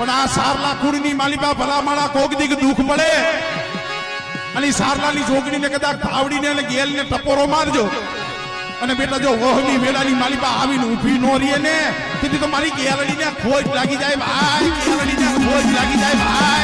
પણ આ સારલા કુળની માલિકા ભલામાળા કોક દીક દુઃખ પડે અને સારલાની જોગણીને કદાચ ધાવડીને અને ગેલને ટપોરો મારજો અને બેટા જો વહની વેળાની માલિકા આવીને ઊભી નો રીએ ને તેથી તો મારી ગેલડીને ખોજ લાગી જાય ભાઈ, ગેલડીને ખોજ લાગી જાય ભાઈ.